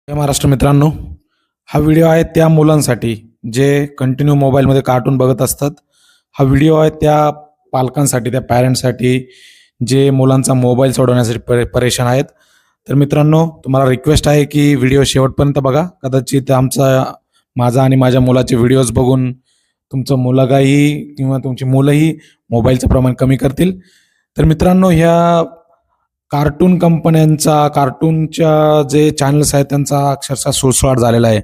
जय महाराष्ट्र मित्रांनो, हा व्हिडिओ आहे त्या मुलांसाठी जे कंटिन्यू मोबाईलमध्ये कार्टून बघत असतात. हा व्हिडिओ आहे त्या पालकांसाठी, त्या पॅरेंट्ससाठी जे मुलांचा मोबाईल सोडवण्यासाठी परेशान आहेत. तर मित्रांनो, तुम्हाला रिक्वेस्ट आहे की व्हिडिओ शेवटपर्यंत बघा. कदाचित माझा आणि माझ्या मुलाचे व्हिडिओज बघून तुमचं मुलगाही किंवा तुमची मुलंही मोबाईलचं प्रमाण कमी करतील. तर मित्रांनो, ह्या कार्टून कंपन्यांचा, कार्टूनच्या जे चॅनल्स आहेत त्यांचा अक्षरशः सुळसुळाट झालेला आहे.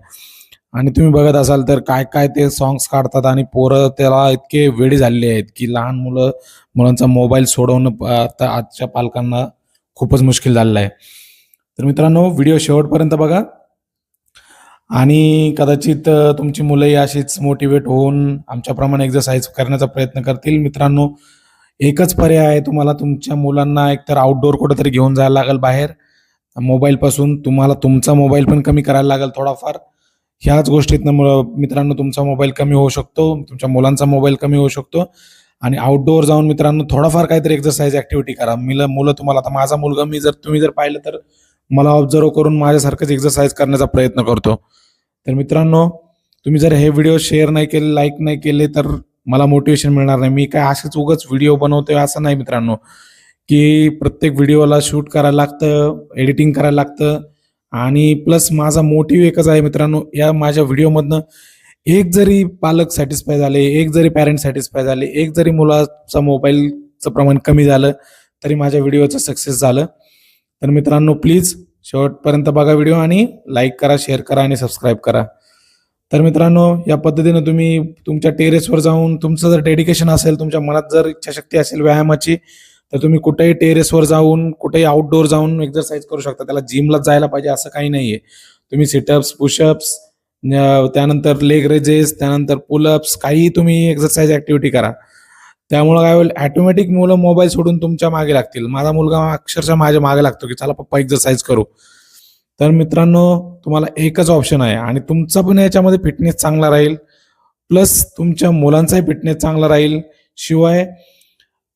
आणि तुम्ही बघत असाल तर काय ते सॉंग्स काढतात आणि पोरं त्याला इतके वेडी झालेले आहेत की लहान मुलांचा मोबाईल सोडवणं आता आजच्या पालकांना खूपच मुश्किल झालेलं आहे. तर मित्रांनो, व्हिडिओ शेवटपर्यंत बघा आणि कदाचित तुमची मुलंही अशीच मोटिवेट होऊन आमच्याप्रमाणे एक्सरसाइज करण्याचा प्रयत्न करतील. मित्रांनो, एकच पर्याय आहे, तुम्हाला तुमच्या मुलांना एकतर आउटडोअर कुठेतरी घेऊन जायला लागेल बाहेर. मोबाईलपासून तुम्हाला तुमचा मोबाईल पण कमी करायला लागेल थोडाफार. ह्याच गोष्टीतनं मित्रांनो तुमचा मोबाईल कमी होऊ शकतो, तुमच्या मुलांचा मोबाईल कमी होऊ शकतो. आणि आउटडोअर जाऊन मित्रांनो थोडाफार काहीतरी एक्सरसाइज ॲक्टिव्हिटी करा. मुलं तुम्हाला, आता माझा मुलगा तुम्ही जर पाहिलं तर मला ऑब्झर्व करून माझ्यासारखंच एक्सरसाइज करण्याचा प्रयत्न करतो. तर मित्रांनो, तुम्ही जर हे व्हिडिओ शेअर नाही केले, लाईक नाही केले तर मला मोटिवेशन मिळणार नाही. मी काय असेच उगाच व्हिडिओ बनवतोय असं नाही मित्रांनो, की प्रत्येक व्हिडिओला शूट करायला लागतं, एडिटिंग करायला लागतं. आणि प्लस माझा मोटिव्ह एकच आहे मित्रांनो, या माझ्या व्हिडिओमधनं एक जरी पालक सॅटिस्फाय झाले, एक जरी पॅरेंट सॅटिस्फाय झाले, एक जरी मुलाचा मोबाईलचं प्रमाण कमी झालं तरी माझ्या व्हिडिओचं सक्सेस झालं. तर मित्रांनो, प्लीज शेवटपर्यंत बघा व्हिडिओ आणि लाईक करा, शेअर करा आणि सबस्क्राईब करा. तर मित्रांनो, या पद्धतीनं तुम्ही तुमच्या टेरेसवर जाऊन, तुमचं जर डेडिकेशन असेल, तुमच्या मनात जर इच्छाशक्ती असेल व्यायामाची, तर तुम्ही कुठेही टेरेसवर जाऊन, कुठेही आउटडोअर जाऊन एक्सरसाइज करू शकता. त्याला जिमलाच जायला पाहिजे असं काही नाही आहे. तुम्ही सिटअप्स, पुशअप्स, त्यानंतर लेग रेजेस, त्यानंतर पुलअप्स, काहीही तुम्ही एक्सरसाइज ॲक्टिव्हिटी करा. त्यामुळं काय होईल, ॲटोमॅटिक मुलं मोबाईल सोडून तुमच्या मागे लागतील. माझा मुलगा अक्षरशः माझ्या मागे लागतो की चला पप्पा एक्सरसाइज करू. तर मित्रांनो, तुम्हाला एकच ऑप्शन आहे आणि तुमचा पण याच्यामध्ये फिटनेस चांगला राहील, प्लस तुमच्या मुलांचाही फिटनेस चांगला राहील. शिवाय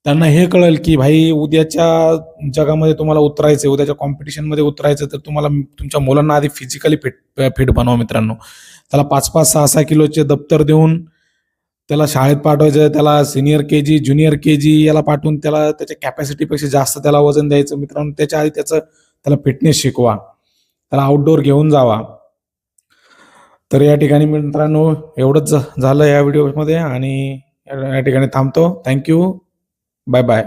त्यांना हे कळेल की भाई उद्याच्या जगामध्ये तुम्हाला उतरायचं आहे, उद्याच्या कॉम्पिटिशनमध्ये उतरायचं, तर तुम्हाला तुमच्या मुलांना आधी फिजिकली फिट बनवा मित्रांनो. त्याला 5-5, 6-6 किलोचे दप्तर देऊन त्याला शाळेत पाठवायचं, त्याला सिनियर के जी, ज्युनियर के जी याला पाठवून त्याला त्याच्या कॅपॅसिटीपेक्षा जास्त त्याला वजन द्यायचं मित्रांनो. त्याच्या आधी त्याला फिटनेस शिकवा, त्याला आउटडोअर घेऊन जावा. तर या ठिकाणी मित्रांनो एवढंच झालं या व्हिडिओमध्ये आणि या ठिकाणी थांबतो. थँक्यू. Bye bye.